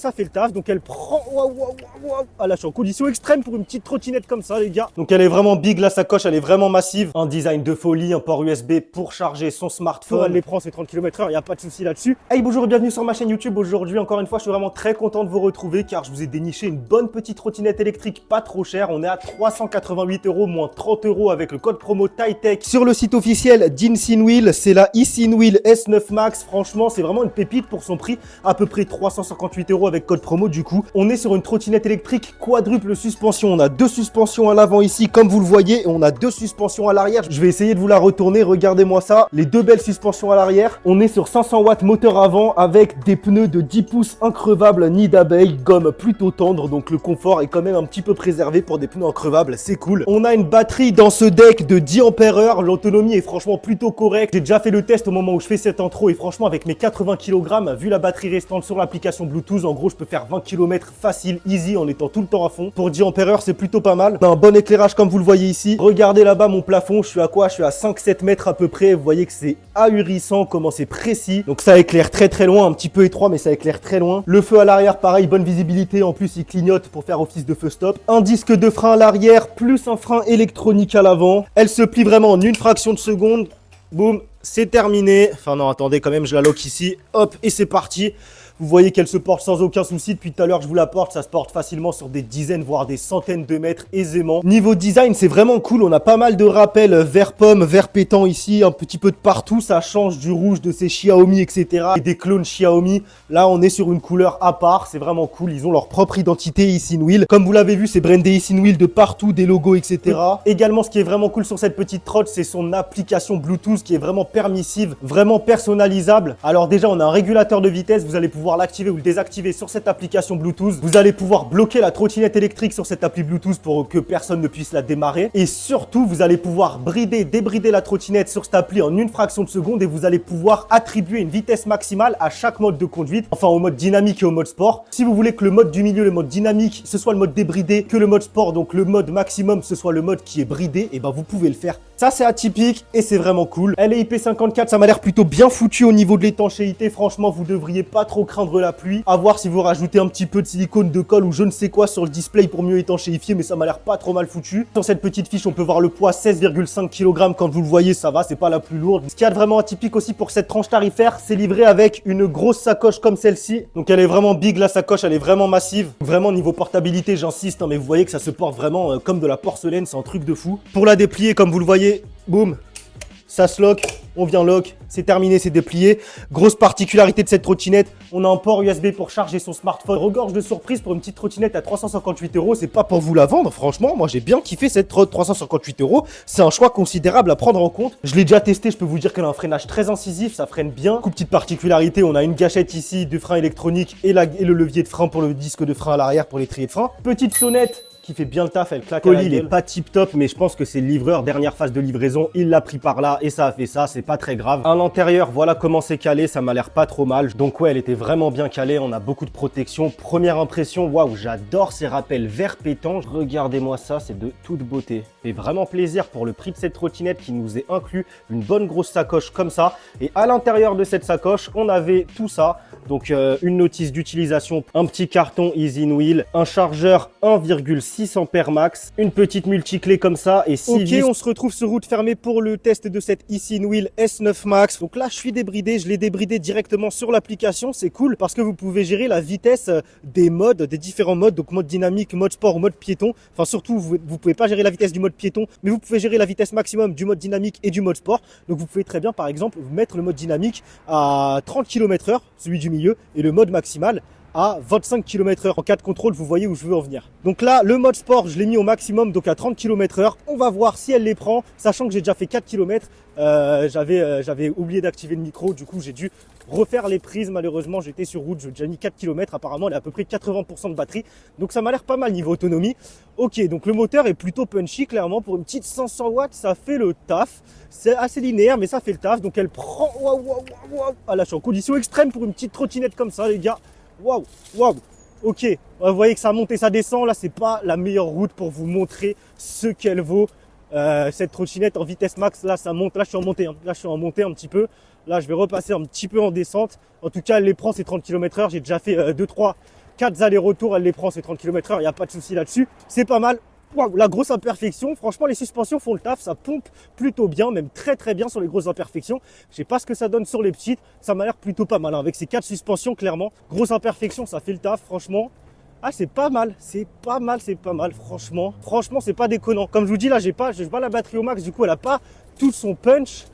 Ça fait le taf, donc elle prend... Ah là, je suis en condition extrême pour une petite trottinette comme ça, les gars. Donc elle est vraiment big, la sacoche, elle est vraiment massive. Un design de folie, un port USB pour charger son smartphone. Elle les prend, c'est 30 km/h, il n'y a pas de souci là-dessus. Hey, bonjour et bienvenue sur ma chaîne YouTube. Aujourd'hui, encore une fois, je suis vraiment très content de vous retrouver car je vous ai déniché une bonne petite trottinette électrique pas trop chère. On est à 388 €, moins 30 € avec le code promo TAITECH sur le site officiel d'Insinwheel. C'est la Insinwheel S9 Max. Franchement, c'est vraiment une pépite pour son prix, à peu près 358 € avec code promo. Du coup, on est sur une trottinette électrique quadruple suspension. On a deux suspensions à l'avant ici, comme vous le voyez, et on a deux suspensions à l'arrière. Je vais essayer de vous la retourner. Regardez-moi ça, les deux belles suspensions à l'arrière. On est sur 500 watts moteur avant avec des pneus de 10 pouces increvables nid d'abeille, gomme plutôt tendre, donc le confort est quand même un petit peu préservé pour des pneus increvables, c'est cool. On a une batterie dans ce deck de 10 ampères-heure, l'autonomie est franchement plutôt correcte. J'ai déjà fait le test au moment où je fais cette intro et franchement avec mes 80 kg, vu la batterie restante sur l'application Bluetooth, en gros je peux faire 20 km facile, easy, en étant tout le temps à fond. Pour 10 ampères-heure, c'est plutôt pas mal. On a un bon éclairage comme vous le voyez ici. Regardez là-bas mon plafond, je suis à quoi? Je suis à 5-7 mètres à peu près. Vous voyez que c'est ahurissant comment c'est précis. Donc ça éclaire très loin, un petit peu étroit mais ça éclaire très loin. Le feu à l'arrière, pareil, bonne visibilité. En plus, il clignote pour faire office de feu stop. Un disque de frein à l'arrière, plus un frein électronique à l'avant. Elle se plie vraiment en une fraction de seconde. Boum, c'est terminé. Enfin non, attendez quand même, je la lock ici. Hop, et c'est parti. Vous voyez qu'elle se porte sans aucun souci. Depuis tout à l'heure, je vous la porte. Ça se porte facilement sur des dizaines, voire des centaines de mètres aisément. Niveau design, c'est vraiment cool. On a pas mal de rappels vert pomme, vert pétant ici, un petit peu de partout. Ça change du rouge de ces Xiaomi, etc. Et des clones Xiaomi. Là, on est sur une couleur à part. C'est vraiment cool. Ils ont leur propre identité Insinwheel. Comme vous l'avez vu, c'est brandé Insinwheel de partout, des logos, etc. Également, ce qui est vraiment cool sur cette petite trotte, c'est son application Bluetooth qui est vraiment permissive, vraiment personnalisable. Alors déjà, on a un régulateur de vitesse. Vous allez pouvoir l'activer ou le désactiver sur cette application Bluetooth. Vous allez pouvoir bloquer la trottinette électrique sur cette appli Bluetooth pour que personne ne puisse la démarrer. Et surtout, vous allez pouvoir brider, débrider la trottinette sur cette appli en une fraction de seconde et vous allez pouvoir attribuer une vitesse maximale à chaque mode de conduite, enfin au mode dynamique et au mode sport. Si vous voulez que le mode du milieu, le mode dynamique, ce soit le mode débridé, que le mode sport, donc le mode maximum, ce soit le mode qui est bridé, et ben vous pouvez le faire. Ça, c'est atypique et c'est vraiment cool. Elle est IP54, ça m'a l'air plutôt bien foutu au niveau de l'étanchéité. Franchement, vous devriez pas trop craindre la pluie. À voir si vous rajoutez un petit peu de silicone de colle ou je ne sais quoi sur le display pour mieux étanchéifier, mais ça m'a l'air pas trop mal foutu. Sur cette petite fiche, on peut voir le poids 16,5 kg. Quand vous le voyez, ça va, c'est pas la plus lourde. Ce qu'il y a de vraiment atypique aussi pour cette tranche tarifaire, c'est livré avec une grosse sacoche comme celle-ci. Donc elle est vraiment big, la sacoche, elle est vraiment massive. Vraiment niveau portabilité, j'insiste, hein, mais vous voyez que ça se porte vraiment comme de la porcelaine, c'est un truc de fou. Pour la déplier, comme vous le voyez, boum, ça se lock, on vient lock, c'est terminé, c'est déplié. Grosse particularité de cette trottinette, on a un port USB pour charger son smartphone. Regorge de surprise pour une petite trottinette à 358 €, c'est pas pour vous la vendre, franchement, moi j'ai bien kiffé cette trotte, 358 €, c'est un choix considérable à prendre en compte. Je l'ai déjà testé, je peux vous dire qu'elle a un freinage très incisif, ça freine bien. Petite particularité, on a une gâchette ici de frein électronique et le levier de frein pour le disque de frein à l'arrière pour les triers de frein. Petite sonnette qui fait bien le taf, elle claque. Le colis, il est pas tip top, mais je pense que c'est le livreur, dernière phase de livraison, il l'a pris par là et ça a fait ça, c'est pas très grave. À l'intérieur, voilà comment c'est calé, ça m'a l'air pas trop mal. Donc ouais, elle était vraiment bien calée, on a beaucoup de protection. Première impression, waouh, j'adore ces rappels vert pétant. Regardez-moi ça, c'est de toute beauté. Et vraiment plaisir pour le prix de cette trottinette qui nous est inclus une bonne grosse sacoche comme ça. Et à l'intérieur de cette sacoche, on avait tout ça. Donc une notice d'utilisation, un petit carton Insinwheel, un chargeur 1,6 ampères max, une petite multiclé comme ça et 6 vis. On se retrouve sur route fermée pour le test de cette Insinwheel S9 Max. Donc là, je suis débridé, je l'ai débridé directement sur l'application. C'est cool parce que vous pouvez gérer la vitesse des modes, des différents modes, donc mode dynamique, mode sport ou mode piéton. Enfin surtout, vous pouvez pas gérer la vitesse du mode piéton, mais vous pouvez gérer la vitesse maximum du mode dynamique et du mode sport. Donc vous pouvez très bien, par exemple, mettre le mode dynamique à 30 km/h, celui du milieu, et le mode maximal à 25 km/h. En cas de contrôle, vous voyez où je veux en venir. Donc là, le mode sport, je l'ai mis au maximum, donc à 30 km/h. On va voir si elle les prend, sachant que j'ai déjà fait 4 km. J'avais oublié d'activer le micro, du coup j'ai dû refaire les prises. Malheureusement, j'étais sur route, j'ai déjà mis 4 km. Apparemment, elle a à peu près 80% de batterie. Donc ça m'a l'air pas mal niveau autonomie. Ok, donc le moteur est plutôt punchy, clairement. Pour une petite 500 watts, ça fait le taf. C'est assez linéaire, mais ça fait le taf. Donc elle prend... Ah là, je suis en condition extrême pour une petite trottinette comme ça, les gars. Waouh, waouh. Ok, vous voyez que ça monte et ça descend. Là, c'est pas la meilleure route pour vous montrer ce qu'elle vaut. Cette trottinette en vitesse max, là, ça monte. Là, je suis en montée. Hein. Là, je suis en montée un petit peu. Là, je vais repasser un petit peu en descente. En tout cas, elle les prend, c'est 30 km/h. J'ai déjà fait 2-3 4 allers-retours, elle les prend, c'est 30 km/h, il n'y a pas de souci là-dessus. C'est pas mal. Waouh, la grosse imperfection, franchement les suspensions font le taf, ça pompe plutôt bien, même très très bien sur les grosses imperfections. Je sais pas ce que ça donne sur les petites, ça m'a l'air plutôt pas mal, hein. Avec ces 4 suspensions clairement. Grosse imperfection, ça fait le taf franchement. Ah c'est pas mal, franchement. Franchement c'est pas déconnant. Comme je vous dis là, j'ai pas la batterie au max, du coup elle a pas tout son punch.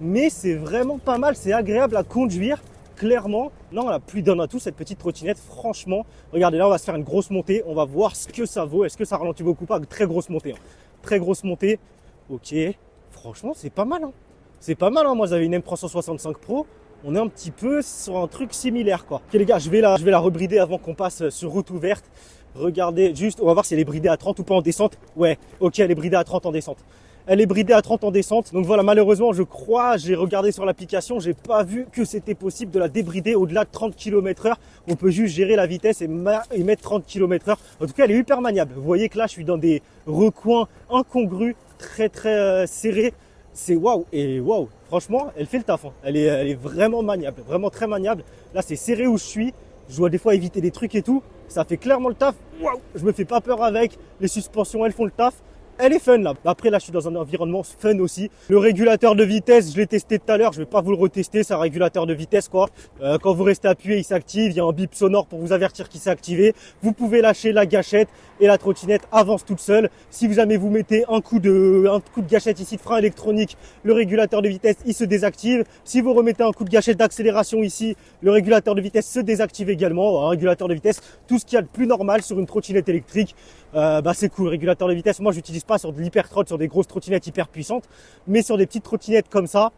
Mais c'est vraiment pas mal, c'est agréable à conduire. Clairement, là on a plus d'un atout cette petite trottinette, franchement. Regardez, là on va se faire une grosse montée, on va voir ce que ça vaut. Est-ce que ça ralentit beaucoup ou pas? Très grosse montée, hein. Très grosse montée. Ok, franchement c'est pas mal, hein. C'est pas mal, hein. Moi j'avais une M365 Pro, on est un petit peu sur un truc similaire quoi. Ok les gars, je vais la rebrider avant qu'on passe sur route ouverte. Regardez juste, on va voir si elle est bridée à 30 ou pas en descente. Ouais, ok, elle est bridée à 30 en descente. Elle est bridée à 30 en descente. Donc voilà, malheureusement, je crois, j'ai regardé sur l'application, j'ai pas vu que c'était possible de la débrider au-delà de 30 km/h. On peut juste gérer la vitesse et mettre 30 km/h. En tout cas, elle est hyper maniable. Vous voyez que là, je suis dans des recoins incongrus, très serrés. C'est waouh. Et waouh, franchement, elle fait le taf, hein. Elle est vraiment maniable, vraiment très maniable. Là, c'est serré où je suis. Je dois des fois éviter des trucs et tout. Ça fait clairement le taf. Waouh, je me fais pas peur avec. Les suspensions, elles font le taf. Elle est fun là. Après là je suis dans un environnement fun aussi. Le régulateur de vitesse, je l'ai testé tout à l'heure, je vais pas vous le retester, c'est un régulateur de vitesse quoi. Quand vous restez appuyé, il s'active, il y a un bip sonore pour vous avertir qu'il s'est activé. Vous pouvez lâcher la gâchette et la trottinette avance toute seule. Si jamais vous mettez un coup de gâchette ici de frein électronique, le régulateur de vitesse il se désactive. Si vous remettez un coup de gâchette d'accélération ici, le régulateur de vitesse se désactive également. Un régulateur de vitesse, tout ce qu'il y a de plus normal sur une trottinette électrique. C'est cool, le régulateur de vitesse. Moi, j'utilise pas sur de l'hypertrot, sur des grosses trottinettes hyper puissantes, mais sur des petites trottinettes comme ça,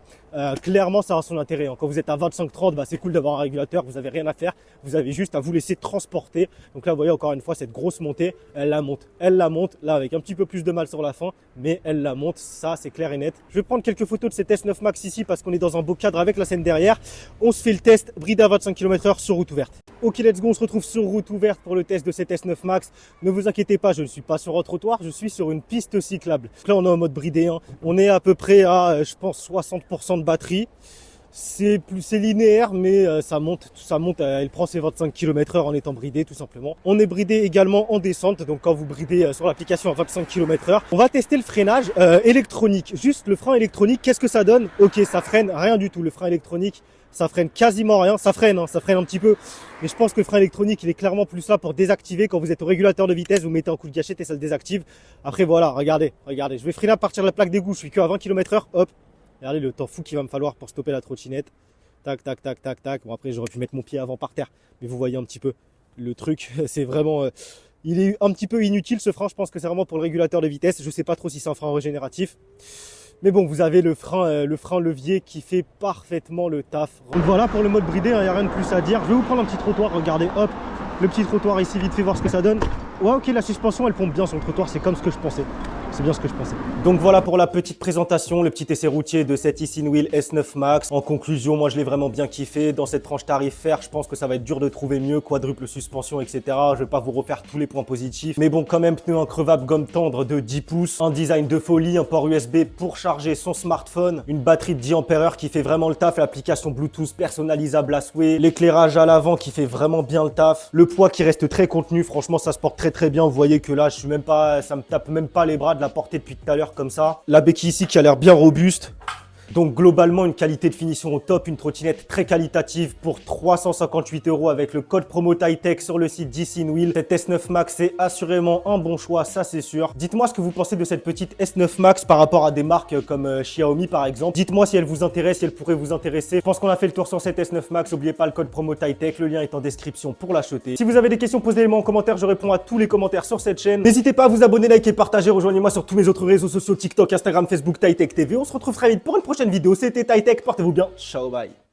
clairement, ça a son intérêt, hein. Quand vous êtes à 25-30, c'est cool d'avoir un régulateur. Vous avez rien à faire, vous avez juste à vous laisser transporter. Donc là, vous voyez encore une fois cette grosse montée, elle la monte, là avec un petit peu plus de mal sur la fin, mais elle la monte. Ça, c'est clair et net. Je vais prendre quelques photos de cette S9 Max ici parce qu'on est dans un beau cadre avec la scène derrière. On se fait le test bridé à 25 km/h sur route ouverte. Ok, let's go, on se retrouve sur route ouverte pour le test de cette S9 Max. Ne vous inquiétez pas, je ne suis pas sur un trottoir, je suis sur une piste cyclable. Donc là, on est en mode bridé, hein. On est à peu près à, je pense, 60% de batterie. C'est linéaire, mais ça monte, elle prend ses 25 km/h en étant bridé tout simplement. On est bridé également en descente, donc quand vous bridez sur l'application à 25 km/h. On va tester le freinage électronique, juste le frein électronique, qu'est-ce que ça donne? Ok, ça freine rien du tout, le frein électronique. Ça freine quasiment rien, ça freine, hein, ça freine un petit peu. Mais je pense que le frein électronique, il est clairement plus là pour désactiver. Quand vous êtes au régulateur de vitesse, vous mettez un coup de gâchette et ça le désactive. Après voilà, regardez. Je vais freiner à partir de la plaque d'égout, je suis que à 20 km/h, hop. Regardez le temps fou qu'il va me falloir pour stopper la trottinette. Tac. Bon après, j'aurais pu mettre mon pied avant par terre. Mais vous voyez un petit peu le truc, c'est vraiment... il est un petit peu inutile ce frein, je pense que c'est vraiment pour le régulateur de vitesse. Je sais pas trop si c'est un frein régénératif. Mais bon, vous avez le frein levier qui fait parfaitement le taf. Donc voilà pour le mode bridé, il n'y a rien de plus à dire. Je vais vous prendre un petit trottoir, regardez, hop, le petit trottoir ici, vite fait voir ce que ça donne. Ouais, ok, la suspension, elle pompe bien sur le trottoir, c'est comme ce que je pensais. C'est bien ce que je pensais. Donc voilà pour la petite présentation, le petit essai routier de cette Easinwheel S9 Max. En conclusion, moi je l'ai vraiment bien kiffé. Dans cette tranche tarifaire, je pense que ça va être dur de trouver mieux, quadruple suspension, etc. Je vais pas vous refaire tous les points positifs. Mais bon, quand même, pneu increvable gomme tendre de 10 pouces, un design de folie, un port USB pour charger son smartphone, une batterie de 10 Ah qui fait vraiment le taf, l'application Bluetooth personnalisable à souhait, l'éclairage à l'avant qui fait vraiment bien le taf, le poids qui reste très contenu, franchement ça se porte très bien. Vous voyez que là, je suis même pas, ça me tape même pas les bras de la porter depuis tout à l'heure comme ça. La béquille ici qui a l'air bien robuste. Donc globalement, une qualité de finition au top, une trottinette très qualitative pour 358 € avec le code promo TAITECH sur le site d'Easinwheel. Cette S9 Max, c'est assurément un bon choix, ça c'est sûr. Dites-moi ce que vous pensez de cette petite S9 Max par rapport à des marques comme Xiaomi par exemple. Dites-moi si elle vous intéresse, si elle pourrait vous intéresser. Je pense qu'on a fait le tour sur cette S9 Max. N'oubliez pas le code promo TAITECH, le lien est en description pour l'acheter. Si vous avez des questions, posez-les-moi en commentaire, je réponds à tous les commentaires sur cette chaîne. N'hésitez pas à vous abonner, liker, partager, rejoignez-moi sur tous mes autres réseaux sociaux, TikTok, Instagram, Facebook, TAITECH TV. On se retrouve très vite pour une prochaine vidéo. C'était TAITECH, portez-vous bien, ciao, bye.